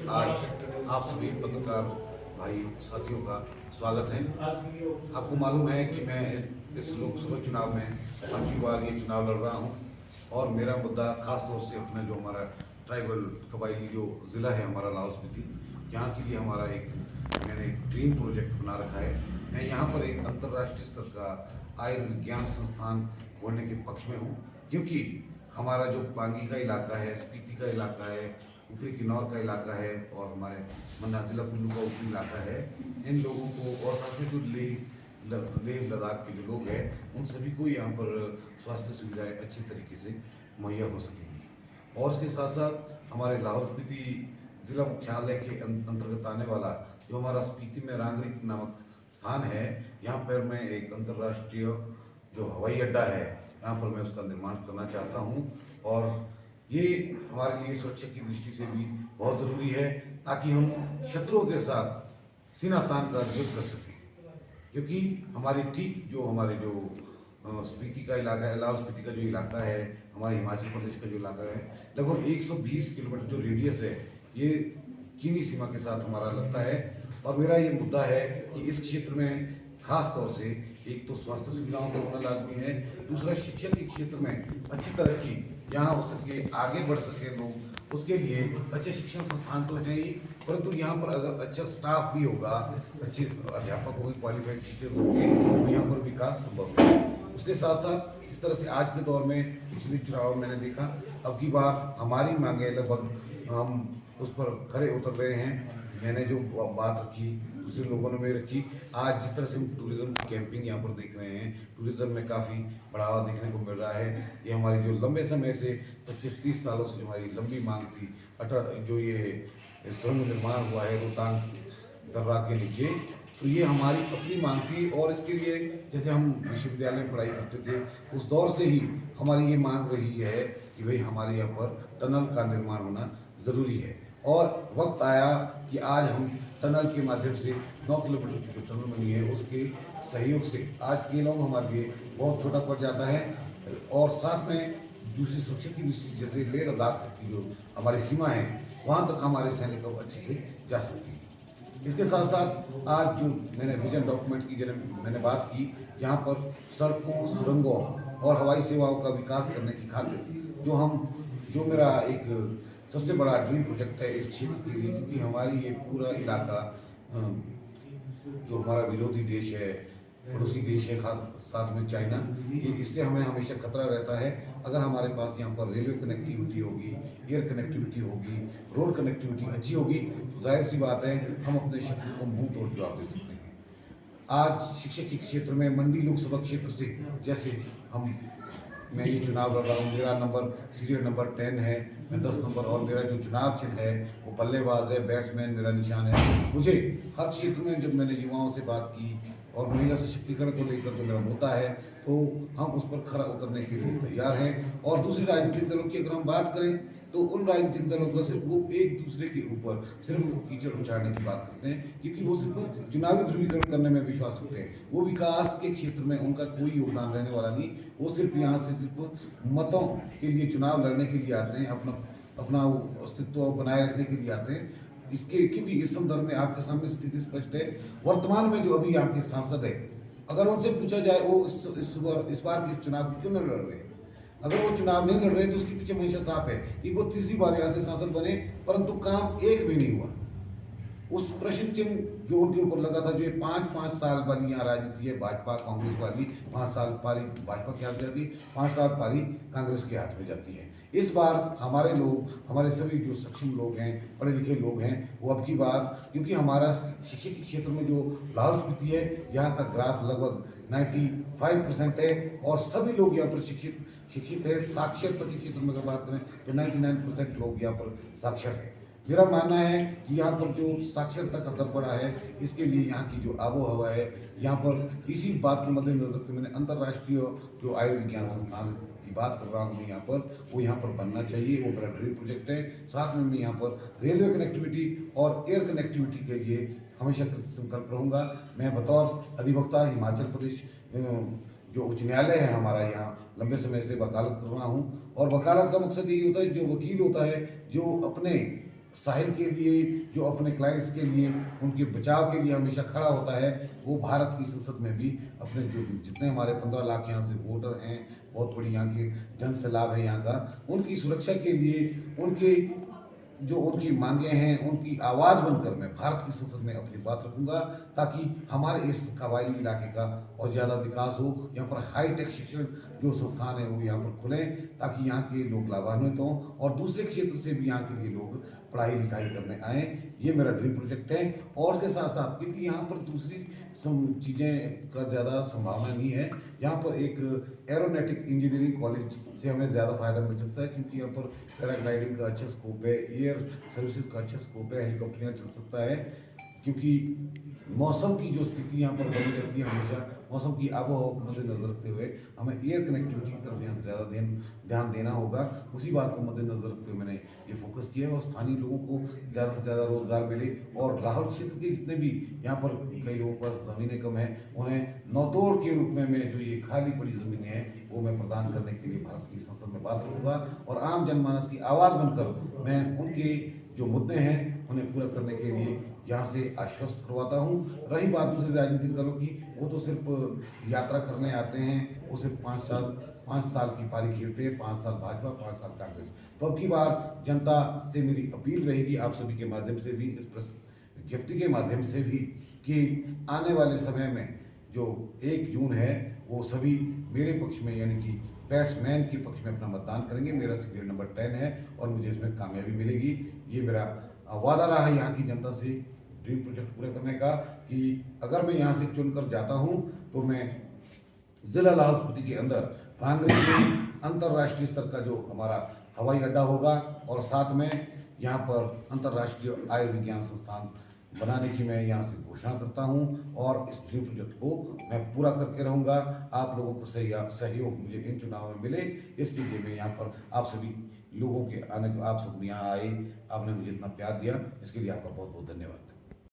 आज आप सभी पत्रकार भाई साथियों का स्वागत है। आपको मालूम है कि मैं इस लोकसभा चुनाव में 5वीं बार ये चुनाव लड़ रहा हूँ और मेरा मुद्दा खास तौर से अपना जो हमारा ट्राइबल कबायली जो ज़िला है हमारा लाहौल स्पीति, यहाँ के लिए हमारा मैंने एक ड्रीम प्रोजेक्ट बना रखा है। मैं यहाँ पर एक अंतर्राष्ट्रीय स्तर का आयुर्विज्ञान संस्थान खोलने के पक्ष में हूँ, क्योंकि हमारा जो पांगी का इलाका है, स्पीति का इलाका है, ऊपरी किन्नौर का इलाका है और हमारे मन्ना जिला कुल्लू का ऊपरी इलाका है, इन लोगों को और साथ में जो लेह लद्दाख के जो लोग हैं उन सभी को यहाँ पर स्वास्थ्य सुविधाएं अच्छी तरीके से मुहैया हो सकेंगी। और इसके साथ साथ हमारे लाहौल स्पीति जिला मुख्यालय के अंतर्गत आने वाला जो हमारा स्पीति में रांगरिक नामक स्थान है, यहाँ पर मैं एक अंतर्राष्ट्रीय जो हवाई अड्डा है यहाँ पर मैं उसका निर्माण करना चाहता हूँ। और ये हमारे लिए सुरक्षा की दृष्टि से भी बहुत ज़रूरी है, ताकि हम शत्रुओं के साथ सीना तान कर युद्ध कर सकें। क्योंकि हमारे जो स्पीति का इलाका है, लाहौल स्पीति का जो इलाका है, हमारे हिमाचल प्रदेश का जो इलाका है, लगभग 120 किलोमीटर जो रेडियस है ये चीनी सीमा के साथ हमारा लगता है। और मेरा ये मुद्दा है कि इस क्षेत्र में खास तौर से एक तो स्वास्थ्य सुविधाओं का होना लाजमी है, दूसरा शिक्षा के क्षेत्र में अच्छी तरक्की यहाँ हो सके, आगे बढ़ सके लोग, उसके लिए अच्छे शिक्षण संस्थान तो है ही, परंतु यहाँ पर अगर अच्छा स्टाफ भी होगा, अच्छे अध्यापक होंगे, क्वालिफाइड टीचर होंगे, तो यहाँ पर विकास संभव है। उसके साथ साथ इस तरह से आज के दौर में पिछले चुनाव मैंने देखा, अब की बार हमारी मांगे लगभग हम उस पर खरे उतर रहे हैं। मैंने जो बात रखी दूसरे लोगों ने भी रखी। आज जिस तरह से हम टूरिज्म की कैंपिंग यहाँ पर देख रहे हैं, टूरिज्म में काफ़ी बढ़ावा देखने को मिल रहा है। ये हमारी जो लंबे समय से 25-30 सालों से जो हमारी लंबी मांग थी, जो ये सुरंग निर्माण हुआ है रोहतांग दर्रा के नीचे, तो ये हमारी अपनी मांग थी। और इसके लिए जैसे हम विश्वविद्यालय में पढ़ाई करते थे उस दौर से ही हमारी ये मांग रही है कि भाई हमारे यहाँ पर टनल का निर्माण होना ज़रूरी है। और वक्त आया कि आज हम टनल के माध्यम से 9 किलोमीटर की जो टनल बनी है उसके सहयोग से आज केलंग हमारे लिए बहुत छोटा पड़ जाता है। और साथ में दूसरी सुरक्षा की दृष्टि से जैसे लेह लद्दाख तक की जो हमारी सीमा है वहाँ तक हमारे सैनिक अब अच्छे से जा सकते हैं। इसके साथ साथ आज जो मैंने विजन डॉक्यूमेंट की मैंने बात की, यहाँ पर सड़कों, सुरंगों और हवाई सेवाओं का विकास करने की खातिर जो मेरा एक सबसे बड़ा ड्रीम प्रोजेक्ट है इस क्षेत्र के लिए, क्योंकि हमारी ये पूरा इलाका जो हमारा विरोधी देश है, पड़ोसी देश है, खास साथ में चाइना, ये इससे हमें हमेशा खतरा रहता है। अगर हमारे पास यहाँ पर रेलवे कनेक्टिविटी होगी, एयर कनेक्टिविटी होगी, रोड कनेक्टिविटी अच्छी होगी, तो जाहिर सी बात है हम अपने शत्रु को मुंह तोड़ जवाब दे सकते हैं। आज शिक्षा के क्षेत्र में मंडी लोकसभा क्षेत्र से जैसे मैं ये चुनाव लड़ रहा हूँ, मेरा सीरियल नंबर 10 है, मैं 10 नंबर, और मेरा जो चुनाव चिन्ह है वो बल्लेबाज है, बैट्समैन मेरा निशान है। मुझे हर क्षेत्र में जब मैंने युवाओं से बात की और महिला सशक्तिकरण को लेकर जो मेरा मुद्दा है, तो हम उस पर खरा उतरने के लिए तैयार हैं। और दूसरे राजनीतिक दलों की अगर हम बात करें तो उन राजनीतिक दलों का सिर्फ वो एक दूसरे के ऊपर सिर्फ कीचड़ उछाड़ने की बात करते हैं, क्योंकि वो सिर्फ चुनावी ध्रुवीकरण करने में विश्वास रखते हैं। वो विकास के क्षेत्र में उनका कोई योगदान रहने वाला नहीं। वो सिर्फ यहाँ से सिर्फ मतों के लिए चुनाव लड़ने के लिए आते हैं, अपना अस्तित्व बनाए रखने के लिए आते हैं। क्योंकि इस संदर्भ में आपके सामने स्थिति स्पष्ट है। वर्तमान में जो अभी यहाँ के सांसद है, अगर उनसे पूछा जाए वो इस बार के चुनाव क्यों नहीं लड़ रहे हैं, अगर वो चुनाव नहीं लड़ रहे तो उसके पीछे मंशा साफ है कि वो तीसरी बार यहाँ से सांसद बने, परंतु काम एक भी नहीं हुआ। उस प्रश्न चिन्ह जो उनके ऊपर लगा था, जो ये 5-5 साल वाली यहाँ राजनीति है, भाजपा कांग्रेस वाली, 5 साल पारी भाजपा के हाथ में जाती है, 5 साल पारी कांग्रेस के हाथ में जाती है। इस बार हमारे लोग, हमारे सभी जो सक्षम लोग हैं, पढ़े लिखे लोग हैं, वो अब की बार, क्योंकि हमारा शिक्षा के क्षेत्र में जो लाहौल स्पीति है यहाँ का ग्राफ लगभग 95% है और सभी लोग यहाँ पर शिक्षित है। साक्षरता के क्षेत्र में अगर बात करें तो 99% लोग यहाँ पर साक्षर है। मेरा मानना है कि यहाँ पर जो साक्षरता का दर बढ़ा है, इसके लिए यहाँ की जो आबो हवा है, यहाँ पर इसी बात को मद्देनजर रखते मैंने अंतर्राष्ट्रीय जो आयुर्विज्ञान संस्थान की बात कर रहा हूँ यहाँ पर, वो यहाँ पर बनना चाहिए। वो मेरा ड्रीम प्रोजेक्ट है। साथ में मैं यहाँ पर रेलवे कनेक्टिविटी और एयर कनेक्टिविटी के लिए हमेशा संकल्प रहूँगा। मैं बतौर अधिवक्ता हिमाचल प्रदेश जो उच्च न्यायालय है हमारा, यहाँ लंबे समय से वकालत कर रहा हूँ। और वकालत का मकसद यही होता है, जो वकील होता है जो अपने साहिल के लिए, जो अपने क्लाइंट्स के लिए, उनके बचाव के लिए हमेशा खड़ा होता है, वो भारत की संसद में भी अपने जो जितने हमारे 15 लाख यहाँ से वोटर हैं, बहुत बड़ी यहाँ के जन सैलाब है यहाँ का, उनकी सुरक्षा के लिए, उनके जो उनकी मांगे हैं, उनकी आवाज़ बनकर मैं भारत की संसद में अपनी बात रखूंगा, ताकि हमारे इस कबायली इलाके का और ज़्यादा विकास हो। यहाँ पर हाईटेक शिक्षण जो संस्थान है वो यहाँ पर खुलें, ताकि यहाँ के लोग लाभान्वित हों और दूसरे क्षेत्र से भी यहाँ के लिए लोग पढ़ाई लिखाई करने आएँ। ये मेरा ड्रीम प्रोजेक्ट है। और उसके साथ साथ, क्योंकि यहाँ पर दूसरी चीज़ें का ज़्यादा संभावना नहीं है, यहाँ पर एक एरोनॉटिक इंजीनियरिंग कॉलेज से हमें ज़्यादा फायदा मिल सकता है, क्योंकि यहाँ पर पैराग्लाइडिंग का अच्छा स्कोप है, एयर सर्विसेज का अच्छा स्कोप है, हेलीकॉप्टर यहाँ चल सकता है, क्योंकि मौसम की जो स्थिति यहाँ पर बनी रहती है हमेशा, मौसम की आबोहवा को मद्देनजर रखते हुए हमें एयर कनेक्टिविटी की तरफ यहाँ ज़्यादा ध्यान देना होगा। उसी बात को मद्देनजर रखते हुए मैंने ये फोकस किया है, और स्थानीय लोगों को ज़्यादा से ज़्यादा रोजगार मिले, और लाहौल क्षेत्र के जितने भी यहाँ पर कई लोगों के पास ज़मीनें कम हैं, उन्हें नौतोड़ के रूप में मैं जो ये खाली पड़ी ज़मीनें हैं वो मैं प्रदान करने के लिए भारत की संसद में बात रखूँगा, और आम जनमानस की आवाज़ बनकर मैं उनके जो मुद्दे हैं उन्हें पूरा करने के लिए यहाँ से आश्वस्त करवाता हूँ। रही बात दूसरे राजनीतिक दलों की, वो तो सिर्फ यात्रा करने आते हैं, वो सिर्फ 5 साल की पारी खेलते हैं, 5 साल भाजपा, 5 साल कांग्रेस। तो अब की बार जनता से मेरी अपील रहेगी, आप सभी के माध्यम से भी, इस प्रेस विज्ञप्ति के माध्यम से भी, कि आने वाले समय में जो 1 जून है वो सभी मेरे पक्ष में, यानी कि बैट्समैन के पक्ष में अपना मतदान करेंगे। मेरा सीरियल नंबर 10 है और मुझे इसमें कामयाबी मिलेगी। ये मेरा वादा रहा है यहाँ की जनता से ड्रीम प्रोजेक्ट पूरा करने का, कि अगर मैं यहाँ से चुनकर जाता हूँ तो मैं जिला लाहौल स्पीति के अंदर रांगरी में अंतर्राष्ट्रीय स्तर का जो हमारा हवाई अड्डा होगा, और साथ में यहाँ पर अंतर्राष्ट्रीय आयुर्विज्ञान संस्थान बनाने की मैं यहाँ से घोषणा करता हूँ, और इस ड्रीम प्रोजेक्ट को मैं पूरा करके रहूँगा। आप लोगों को सहयोग मुझे इन चुनाव में मिले, इसके लिए मैं यहाँ पर आप सभी लोगों के आने, आप सब यहाँ आए, आपने मुझे इतना प्यार दिया, इसके लिए आपका बहुत बहुत धन्यवाद।